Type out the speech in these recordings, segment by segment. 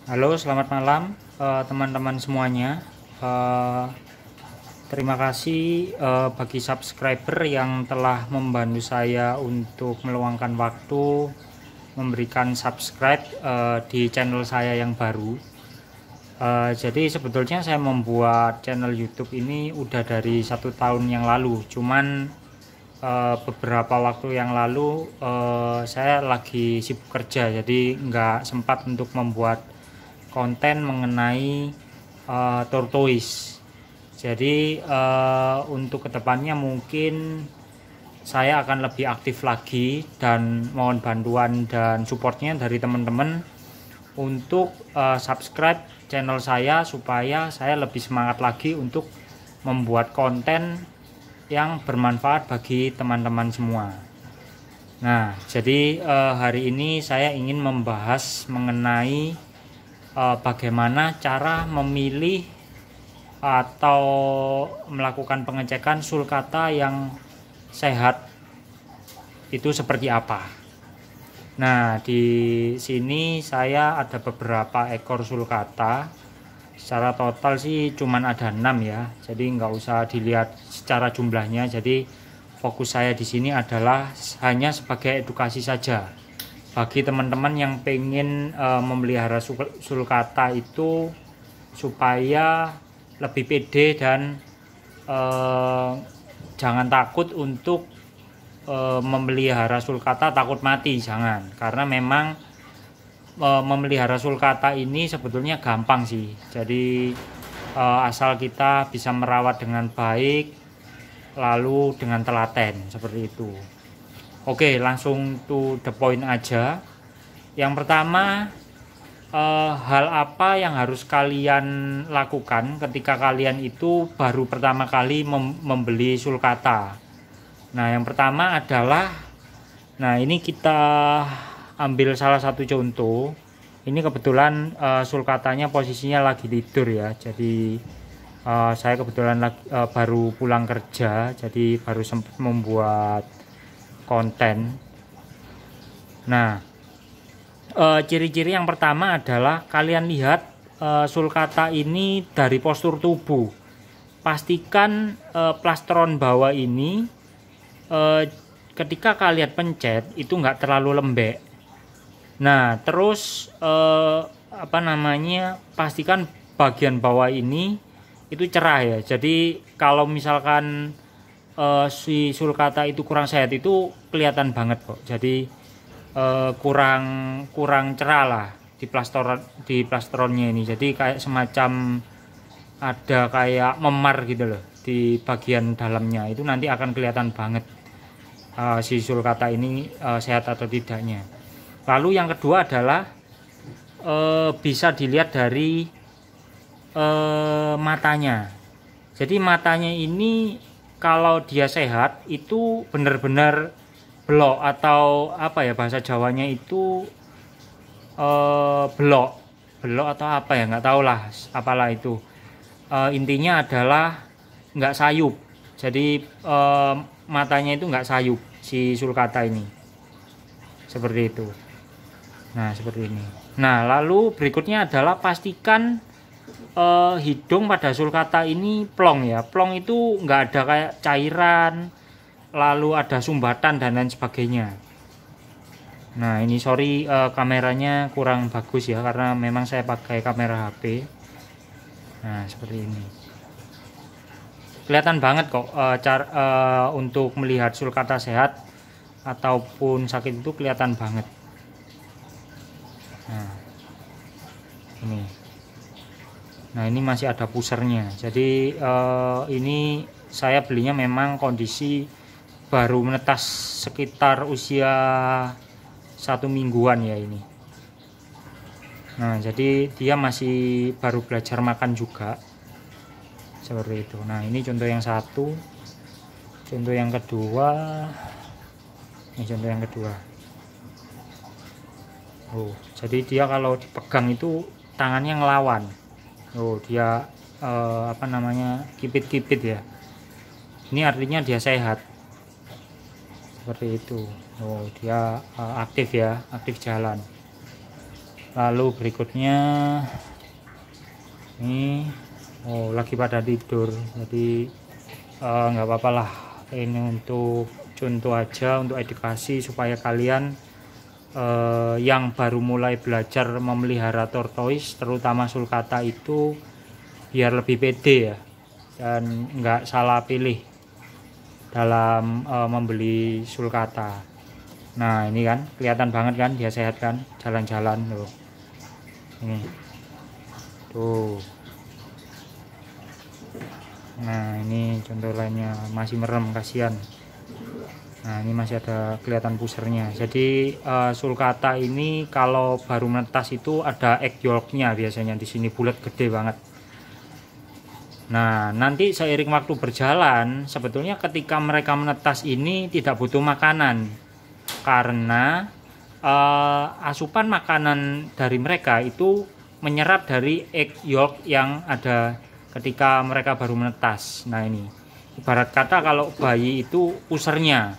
Halo, selamat malam teman-teman semuanya. Eh, Terima kasih bagi subscriber yang telah membantu saya untuk meluangkan waktu memberikan subscribe di channel saya yang baru. Jadi sebetulnya saya membuat channel YouTube ini udah dari 1 tahun yang lalu. Cuman beberapa waktu yang lalu saya lagi sibuk kerja, jadi nggak sempat untuk membuat konten mengenai tortoise. Jadi untuk kedepannya mungkin saya akan lebih aktif lagi dan mohon bantuan dan supportnya dari teman-teman untuk subscribe channel saya supaya saya lebih semangat lagi untuk membuat konten yang bermanfaat bagi teman-teman semua. Nah, jadi hari ini saya ingin membahas mengenai bagaimana cara memilih atau melakukan pengecekan sulcata yang sehat itu seperti apa. Nah, di sini saya ada beberapa ekor sulcata. Secara total sih cuman ada 6 ya, jadi nggak usah dilihat secara jumlahnya. Jadi fokus saya di sini adalah hanya sebagai edukasi saja bagi teman-teman yang pengen memelihara sulcata itu supaya lebih pede dan jangan takut untuk memelihara sulcata takut mati, jangan, karena memang memelihara sulcata ini sebetulnya gampang sih. Jadi asal kita bisa merawat dengan baik lalu dengan telaten seperti itu. Oke, langsung to the point aja. Yang pertama, hal apa yang harus kalian lakukan ketika kalian itu baru pertama kali membeli sulcata. Nah, yang pertama adalah, nah ini kita ambil salah satu contoh. Ini kebetulan sulcatanya posisinya lagi tidur ya. Jadi saya kebetulan baru pulang kerja, jadi baru sempat membuat konten. Nah, ciri-ciri yang pertama adalah kalian lihat sulcata ini dari postur tubuh. Pastikan plastron bawah ini ketika kalian pencet itu nggak terlalu lembek. Nah, terus pastikan bagian bawah ini itu cerah ya. Jadi kalau misalkan si sulcata itu kurang sehat itu kelihatan banget kok. Jadi kurang cerah lah di plastronnya ini. Jadi kayak semacam ada kayak memar gitu loh di bagian dalamnya. Itu nanti akan kelihatan banget si sulcata ini sehat atau tidaknya. Lalu yang kedua adalah bisa dilihat dari matanya. Jadi matanya ini kalau dia sehat itu benar-benar belok, atau apa ya bahasa Jawanya itu belok atau apa ya, nggak tahu lah apalah itu. Intinya adalah nggak sayup. Jadi matanya itu nggak sayup si sulcata ini, seperti itu. Nah, seperti ini. Nah, lalu berikutnya adalah pastikan hidung pada sulcata ini plong ya. Plong itu nggak ada kayak cairan, lalu ada sumbatan dan lain sebagainya. Nah, ini sorry kameranya kurang bagus ya, karena memang saya pakai kamera HP. Nah, seperti ini. Kelihatan banget kok untuk melihat sulcata sehat ataupun sakit itu kelihatan banget. Nah, ini. Nah, ini masih ada pusernya. Jadi ini saya belinya memang kondisi baru menetas sekitar usia 1 mingguan ya ini. Nah, jadi dia masih baru belajar makan juga, seperti itu. Nah, ini contoh yang satu. Contoh yang kedua. Ini contoh yang kedua. Oh, jadi dia kalau dipegang itu tangannya ngelawan. Oh, dia kipit-kipit ya. Ini artinya dia sehat. Seperti itu. Oh, dia aktif ya, aktif jalan. Lalu berikutnya ini, oh lagi pada tidur, jadi nggak apa-apa lah, ini untuk contoh aja, untuk edukasi supaya kalian yang baru mulai belajar memelihara tortoise terutama sulcata itu biar lebih pede ya, dan nggak salah pilih dalam membeli sulcata. Nah ini kan kelihatan banget kan dia sehat kan, jalan-jalan loh ini tuh. Nah ini contoh lainnya, masih merem, kasihan. Nah ini masih ada kelihatan pusernya. Jadi sulcata ini kalau baru menetas itu ada egg yolknya biasanya di sini, bulat gede banget. Nah nanti seiring waktu berjalan sebetulnya ketika mereka menetas ini tidak butuh makanan, karena asupan makanan dari mereka itu menyerap dari egg yolk yang ada ketika mereka baru menetas. Nah ini ibarat kata kalau bayi itu pusernya.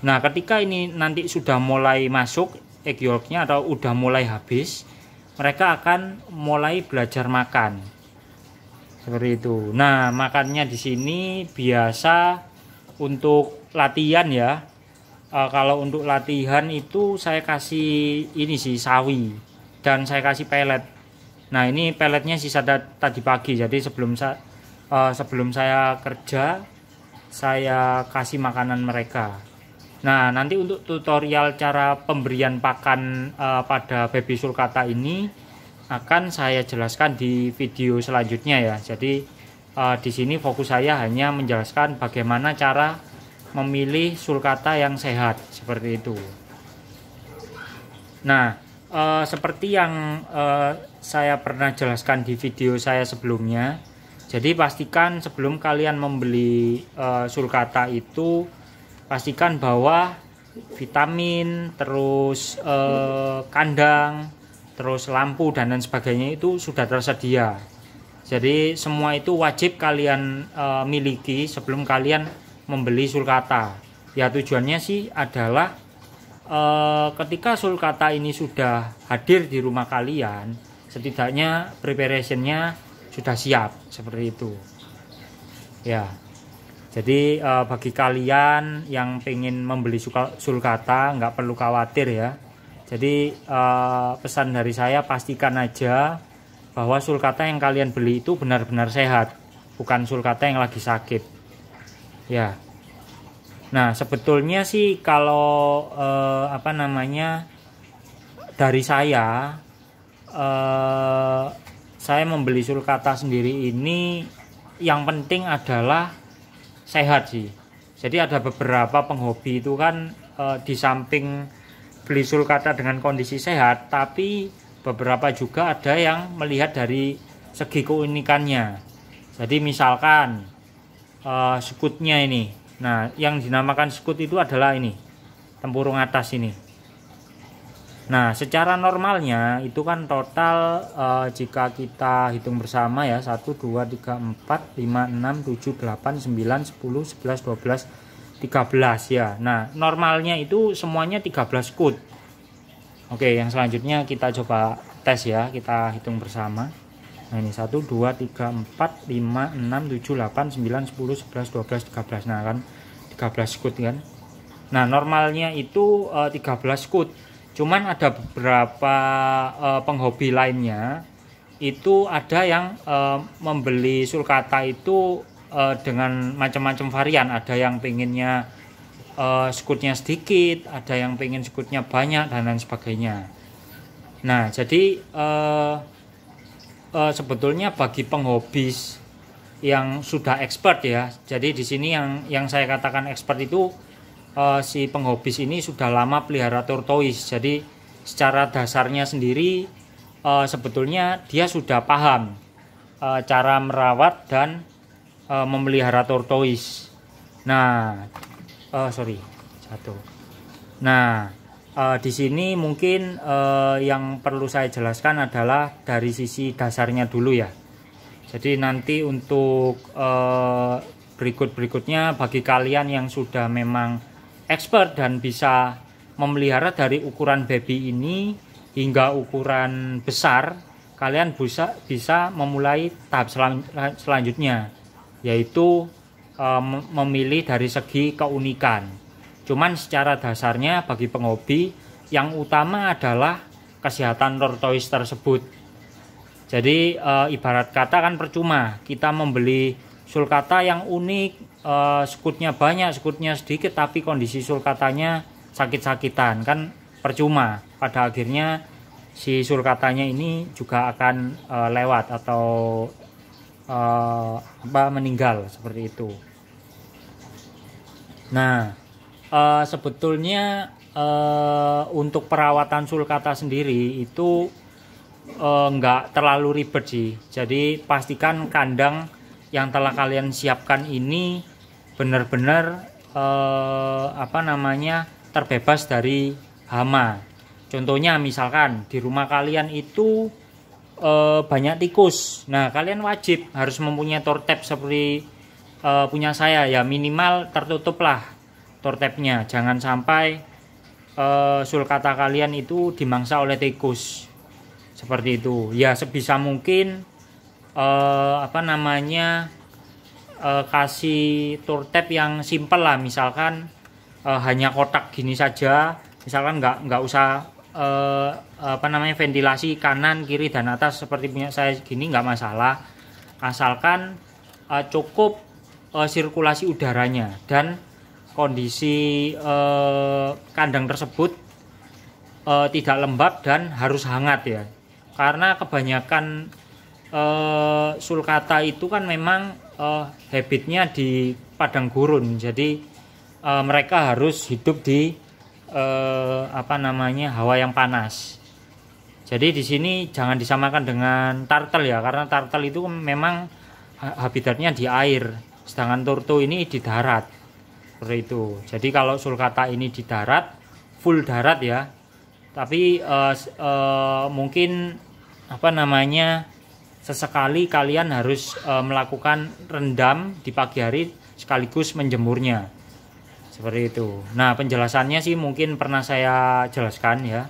Nah ketika ini nanti sudah mulai masuk egg yolknya atau udah mulai habis, mereka akan mulai belajar makan seperti itu. Nah makannya di sini biasa untuk latihan ya. Kalau untuk latihan itu saya kasih ini sih, sawi, dan saya kasih pelet. Nah ini peletnya sisa tadi pagi, jadi sebelum saya kerja saya kasih makanan mereka. Nah nanti untuk tutorial cara pemberian pakan pada baby sulcata ini akan saya jelaskan di video selanjutnya ya. Jadi di sini fokus saya hanya menjelaskan bagaimana cara memilih sulcata yang sehat seperti itu. Nah seperti yang saya pernah jelaskan di video saya sebelumnya, jadi pastikan sebelum kalian membeli sulcata itu pastikan bahwa vitamin, terus kandang, terus lampu dan lain sebagainya itu sudah tersedia. Jadi semua itu wajib kalian miliki sebelum kalian membeli sulcata. Ya tujuannya sih adalah ketika sulcata ini sudah hadir di rumah kalian, setidaknya preparationnya sudah siap seperti itu ya. Jadi bagi kalian yang pengen membeli sulcata nggak perlu khawatir ya. Jadi pesan dari saya, pastikan aja bahwa sulcata yang kalian beli itu benar-benar sehat, bukan sulcata yang lagi sakit ya. Nah sebetulnya sih kalau dari saya membeli sulcata sendiri ini yang penting adalah sehat sih. Jadi ada beberapa penghobi itu kan di samping beli sulcata dengan kondisi sehat, tapi beberapa juga ada yang melihat dari segi keunikannya. Jadi misalkan skutnya ini, nah yang dinamakan skut itu adalah ini, tempurung atas ini. Nah secara normalnya itu kan total jika kita hitung bersama ya, 1, 2, 3, 4, 5, 6, 7, 8, 9, 10, 11, 12, 13 ya. Nah normalnya itu semuanya 13 skut. Oke, yang selanjutnya kita coba tes ya, kita hitung bersama. Nah ini 1, 2, 3, 4, 5, 6, 7, 8, 9, 10, 11, 12, 13. Nah kan 13 skut kan. Nah normalnya itu 13 skut. Cuman ada beberapa penghobi lainnya itu ada yang membeli sulcata itu dengan macam-macam varian. Ada yang pengennya skutnya sedikit, ada yang pengen skutnya banyak dan lain sebagainya. Nah jadi sebetulnya bagi penghobis yang sudah expert ya, jadi di sini yang saya katakan expert itu si penghobis ini sudah lama pelihara tortoise. Jadi secara dasarnya sendiri sebetulnya dia sudah paham cara merawat dan memelihara tortoise. Nah, Nah, di sini mungkin yang perlu saya jelaskan adalah dari sisi dasarnya dulu ya. Jadi nanti untuk berikut-berikutnya bagi kalian yang sudah memang expert dan bisa memelihara dari ukuran baby ini, hingga ukuran besar, kalian bisa memulai tahap selanjutnya, yaitu memilih dari segi keunikan. Cuman secara dasarnya bagi penghobi yang utama adalah kesehatan tortoise tersebut. Jadi ibarat kata kan percuma kita membeli sulcata yang unik, skutnya banyak, skutnya sedikit, tapi kondisi sulcatanya sakit-sakitan, kan percuma. Pada akhirnya si sulcatanya ini juga akan lewat atau meninggal seperti itu. Nah, sebetulnya untuk perawatan sulcata sendiri itu nggak terlalu ribet sih. Jadi pastikan kandang yang telah kalian siapkan ini benar-benar terbebas dari hama. Contohnya misalkan di rumah kalian itu banyak tikus. Nah, kalian wajib harus mempunyai tortep seperti punya saya ya, minimal tertutup lah tortepnya. Jangan sampai sulcata kalian itu dimangsa oleh tikus. Seperti itu. Ya sebisa mungkin kasih tortep yang simpel lah, misalkan hanya kotak gini saja, misalkan nggak usah ventilasi kanan kiri dan atas seperti punya saya gini, nggak masalah, asalkan cukup sirkulasi udaranya dan kondisi kandang tersebut tidak lembab dan harus hangat ya, karena kebanyakan sulcata itu kan memang habitnya di padang gurun, jadi mereka harus hidup di hawa yang panas. Jadi di sini jangan disamakan dengan turtle ya, karena turtle itu memang habitatnya di air, sedangkan torto ini di darat. Seperti itu. Jadi kalau sulcata ini di darat, full darat ya. Tapi mungkin sesekali kalian harus melakukan rendam di pagi hari sekaligus menjemurnya. Seperti itu. Nah, penjelasannya sih mungkin pernah saya jelaskan ya.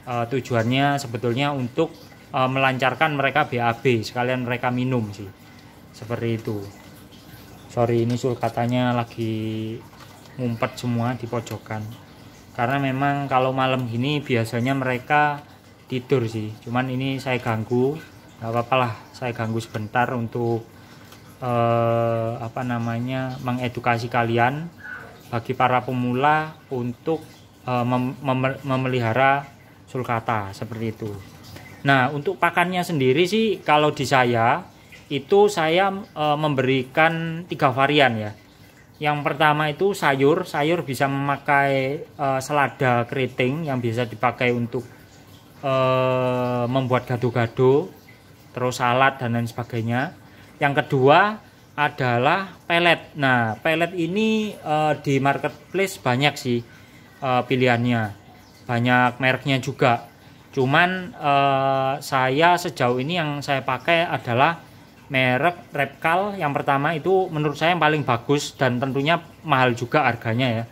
Tujuannya sebetulnya untuk melancarkan mereka BAB, sekalian mereka minum sih. Seperti itu. Sorry, ini sulcatanya lagi ngumpet semua di pojokan. Karena memang kalau malam gini biasanya mereka tidur sih. Cuman ini saya ganggu, nggak apa-apa lah, saya ganggu sebentar untuk mengedukasi kalian bagi para pemula untuk memelihara sulcata seperti itu. Nah, untuk pakannya sendiri sih kalau di saya itu saya memberikan 3 varian ya. Yang pertama itu sayur bisa memakai selada keriting yang bisa dipakai untuk membuat gado-gado, terus salad dan lain sebagainya. Yang kedua adalah pelet. Nah, pelet ini di marketplace banyak sih pilihannya, banyak mereknya juga. Cuman saya sejauh ini yang saya pakai adalah merek Repkal. Yang pertama itu menurut saya yang paling bagus dan tentunya mahal juga harganya ya.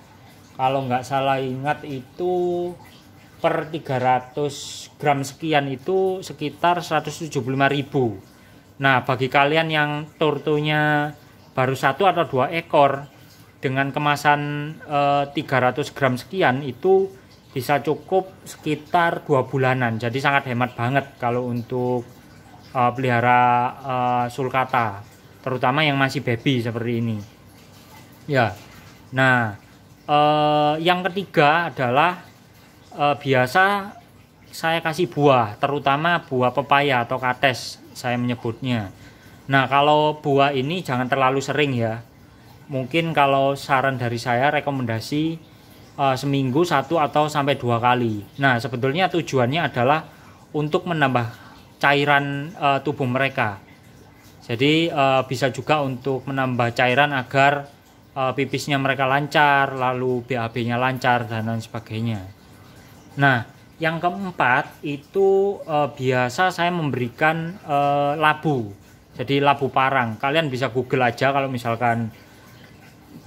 Kalau nggak salah ingat itu per 300 gram sekian itu sekitar 175.000. Nah, bagi kalian yang tortonya baru 1 atau 2 ekor dengan kemasan 300 gram sekian itu bisa cukup sekitar 2 bulanan. Jadi sangat hemat banget kalau untuk pelihara sulcata, terutama yang masih baby seperti ini ya. Nah, yang ketiga adalah biasa saya kasih buah, terutama buah pepaya atau kates saya menyebutnya. Nah, kalau buah ini jangan terlalu sering ya, mungkin kalau saran dari saya rekomendasi seminggu 1 atau sampai 2 kali. Nah, sebetulnya tujuannya adalah untuk menambah cairan tubuh mereka. Jadi bisa juga untuk menambah cairan agar pipisnya mereka lancar, lalu BAB-nya lancar dan lain sebagainya. Nah, yang keempat itu biasa saya memberikan labu. Jadi labu parang. Kalian bisa Google aja kalau misalkan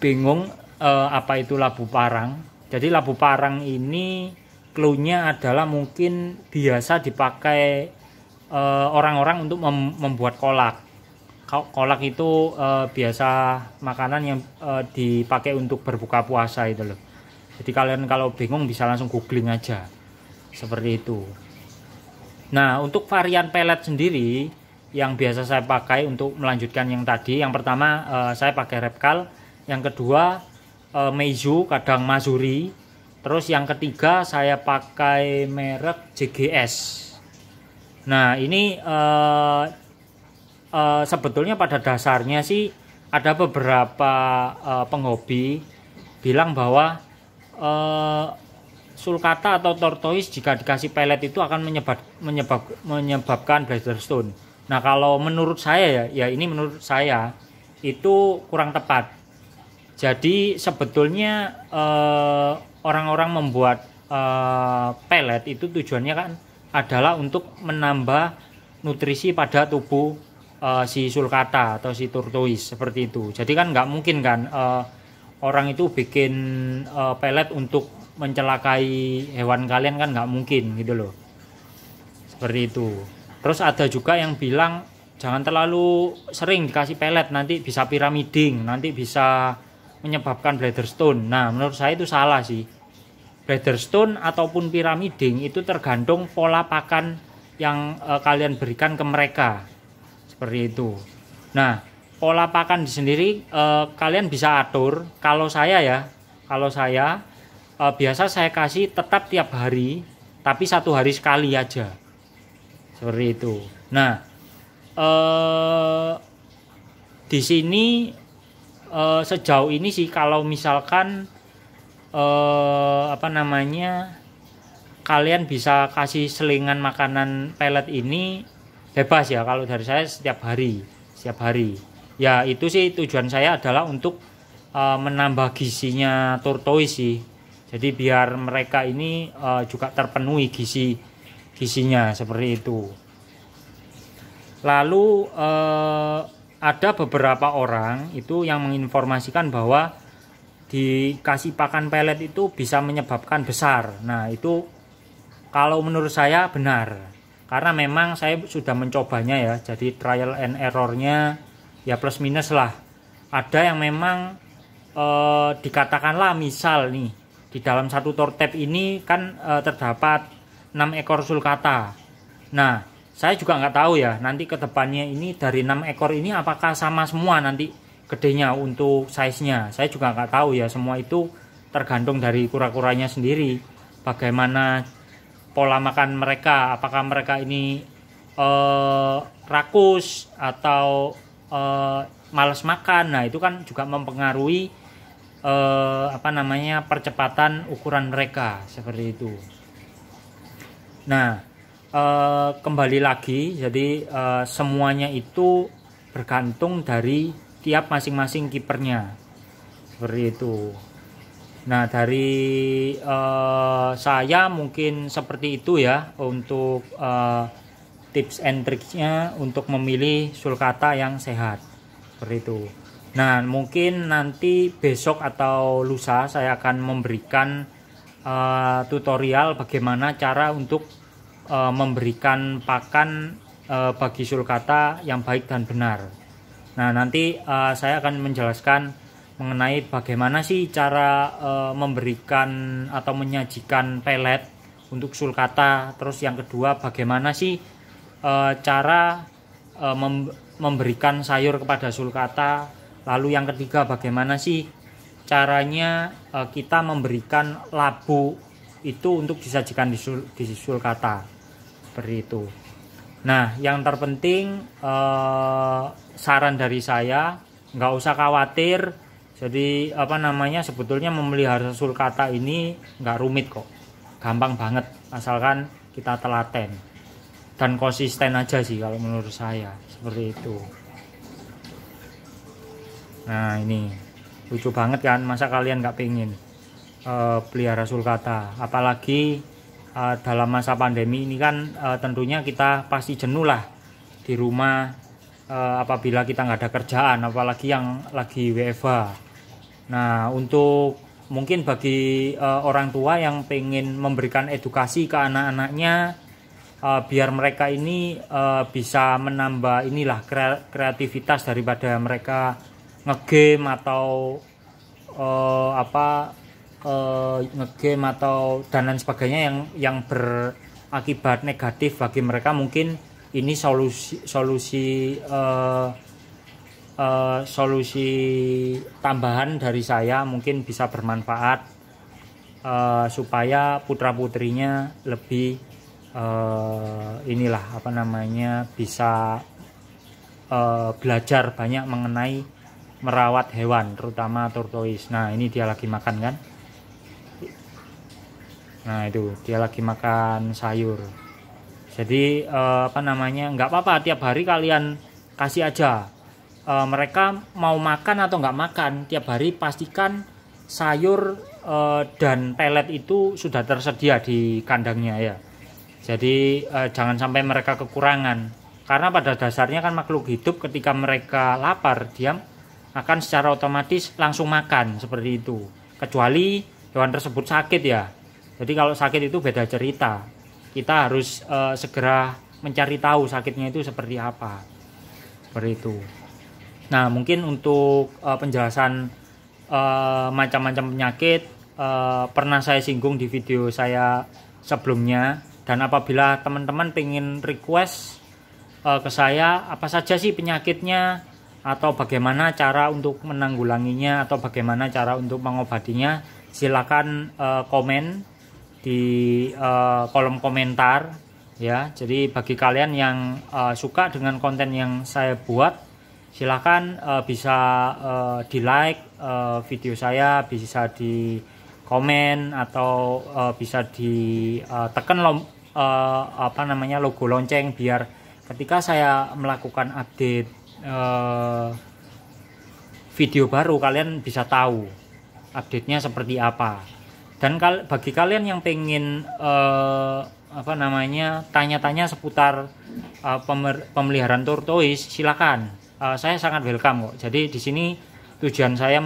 bingung apa itu labu parang. Jadi labu parang ini clue-nya adalah mungkin biasa dipakai orang-orang untuk membuat kolak. Kolak itu biasa makanan yang dipakai untuk berbuka puasa itu loh. Jadi kalian kalau bingung bisa langsung googling aja seperti itu. Nah, untuk varian pelet sendiri yang biasa saya pakai untuk melanjutkan yang tadi, yang pertama saya pakai Repkal, yang kedua Meizu, kadang Mazuri, terus yang ketiga saya pakai merek JGS. Nah, ini sebetulnya pada dasarnya sih ada beberapa penghobi bilang bahwa sulcata atau tortoise jika dikasih pelet itu akan menyebabkan bladderstone. Nah, kalau menurut saya ya ini menurut saya itu kurang tepat. Jadi sebetulnya orang-orang membuat pelet itu tujuannya kan adalah untuk menambah nutrisi pada tubuh si sulcata atau si tortoise seperti itu. Jadi kan nggak mungkin kan orang itu bikin pelet untuk mencelakai hewan kalian, kan nggak mungkin gitu loh, seperti itu. Terus ada juga yang bilang jangan terlalu sering dikasih pelet, nanti bisa pyramiding, nanti bisa menyebabkan bladderstone. Nah, menurut saya itu salah sih. Bladderstone ataupun pyramiding itu tergantung pola pakan yang kalian berikan ke mereka, seperti itu. Nah, pola pakan sendiri kalian bisa atur. Kalau saya biasa saya kasih tetap tiap hari, tapi 1 hari sekali aja, seperti itu. Nah, di sini sejauh ini sih kalau misalkan kalian bisa kasih selingan makanan pelet ini bebas ya. Kalau dari saya setiap hari ya, itu sih tujuan saya adalah untuk menambah gizinya tortoise sih. Jadi biar mereka ini juga terpenuhi gizinya seperti itu. Lalu ada beberapa orang itu yang menginformasikan bahwa dikasih pakan pelet itu bisa menyebabkan besar. Nah, itu kalau menurut saya benar, karena memang saya sudah mencobanya ya. Jadi trial and errornya ya plus minus lah. Ada yang memang dikatakanlah misal nih di dalam satu tortep ini kan terdapat 6 ekor sulcata. Nah, saya juga nggak tahu ya nanti ke depannya ini dari 6 ekor ini apakah sama semua nanti gedenya untuk size-nya. Saya juga nggak tahu ya, semua itu tergantung dari kura-kuranya sendiri. Bagaimana pola makan mereka, apakah mereka ini rakus atau malas makan. Nah, itu kan juga mempengaruhi percepatan ukuran mereka seperti itu. Nah, kembali lagi, jadi semuanya itu bergantung dari tiap masing-masing kipernya seperti itu. Nah, dari saya mungkin seperti itu ya untuk tips and tricksnya untuk memilih sulcata yang sehat seperti itu. Nah, mungkin nanti besok atau lusa saya akan memberikan tutorial bagaimana cara untuk memberikan pakan bagi sulcata yang baik dan benar. Nah, nanti saya akan menjelaskan mengenai bagaimana sih cara memberikan atau menyajikan pelet untuk sulcata. Terus yang kedua, bagaimana sih cara memberikan sayur kepada sulcata. Lalu yang ketiga, bagaimana sih caranya kita memberikan labu itu untuk disajikan di sulcata seperti itu. Nah, yang terpenting saran dari saya, nggak usah khawatir. Jadi sebetulnya memelihara sulcata ini nggak rumit kok, gampang banget asalkan kita telaten dan konsisten aja sih kalau menurut saya seperti itu. Nah, ini lucu banget kan, masa kalian nggak pengen pelihara sulcata, apalagi dalam masa pandemi ini kan tentunya kita pasti jenuh lah di rumah apabila kita nggak ada kerjaan, apalagi yang lagi WFH. Nah, untuk mungkin bagi orang tua yang pengen memberikan edukasi ke anak-anaknya, biar mereka ini bisa menambah inilah kreativitas daripada mereka ngegame atau ngegame atau dan lain sebagainya yang berakibat negatif bagi mereka. Mungkin ini solusi tambahan dari saya, mungkin bisa bermanfaat supaya putra putrinya lebih bisa belajar banyak mengenai merawat hewan, terutama tortoise. Nah, ini dia lagi makan kan. Nah, itu dia lagi makan sayur. Jadi nggak apa-apa, tiap hari kalian kasih aja. Mereka mau makan atau nggak makan, tiap hari pastikan sayur dan pelet itu sudah tersedia di kandangnya ya. Jadi jangan sampai mereka kekurangan, karena pada dasarnya kan makhluk hidup ketika mereka lapar dia akan secara otomatis langsung makan seperti itu, kecuali hewan tersebut sakit ya. Jadi kalau sakit itu beda cerita, kita harus segera mencari tahu sakitnya itu seperti apa, seperti itu. Nah, mungkin untuk penjelasan macam-macam penyakit pernah saya singgung di video saya sebelumnya. Dan apabila teman-teman pengen request ke saya apa saja sih penyakitnya, atau bagaimana cara untuk menanggulanginya, atau bagaimana cara untuk mengobatinya, silakan komen di kolom komentar ya. Jadi bagi kalian yang suka dengan konten yang saya buat, silakan bisa di like video saya, bisa di komen, atau bisa ditekan logo lonceng, biar ketika saya melakukan update video baru kalian bisa tahu update-nya seperti apa. Dan bagi kalian yang pengen tanya-tanya seputar pemeliharaan tortoise, silakan. Saya sangat welcome kok. Jadi di sini tujuan saya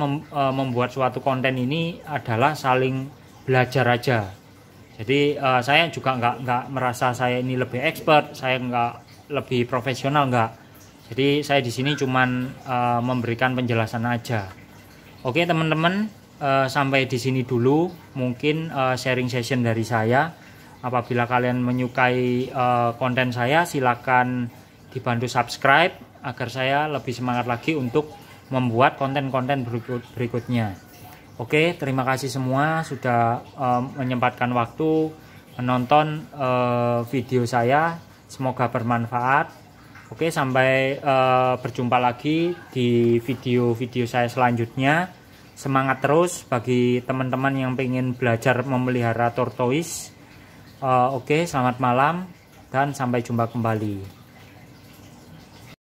membuat suatu konten ini adalah saling belajar aja. Jadi saya juga nggak merasa saya ini lebih expert, saya nggak lebih profesional, nggak. Jadi saya di sini cuman memberikan penjelasan aja. Oke teman-teman, sampai di sini dulu mungkin sharing session dari saya. Apabila kalian menyukai konten saya, silakan dibantu subscribe agar saya lebih semangat lagi untuk membuat konten-konten berikutnya. Oke, terima kasih semua sudah menyempatkan waktu menonton video saya. Semoga bermanfaat. Oke, sampai berjumpa lagi di video-video saya selanjutnya. Semangat terus bagi teman-teman yang pengen belajar memelihara tortoise. Oke, selamat malam dan sampai jumpa kembali.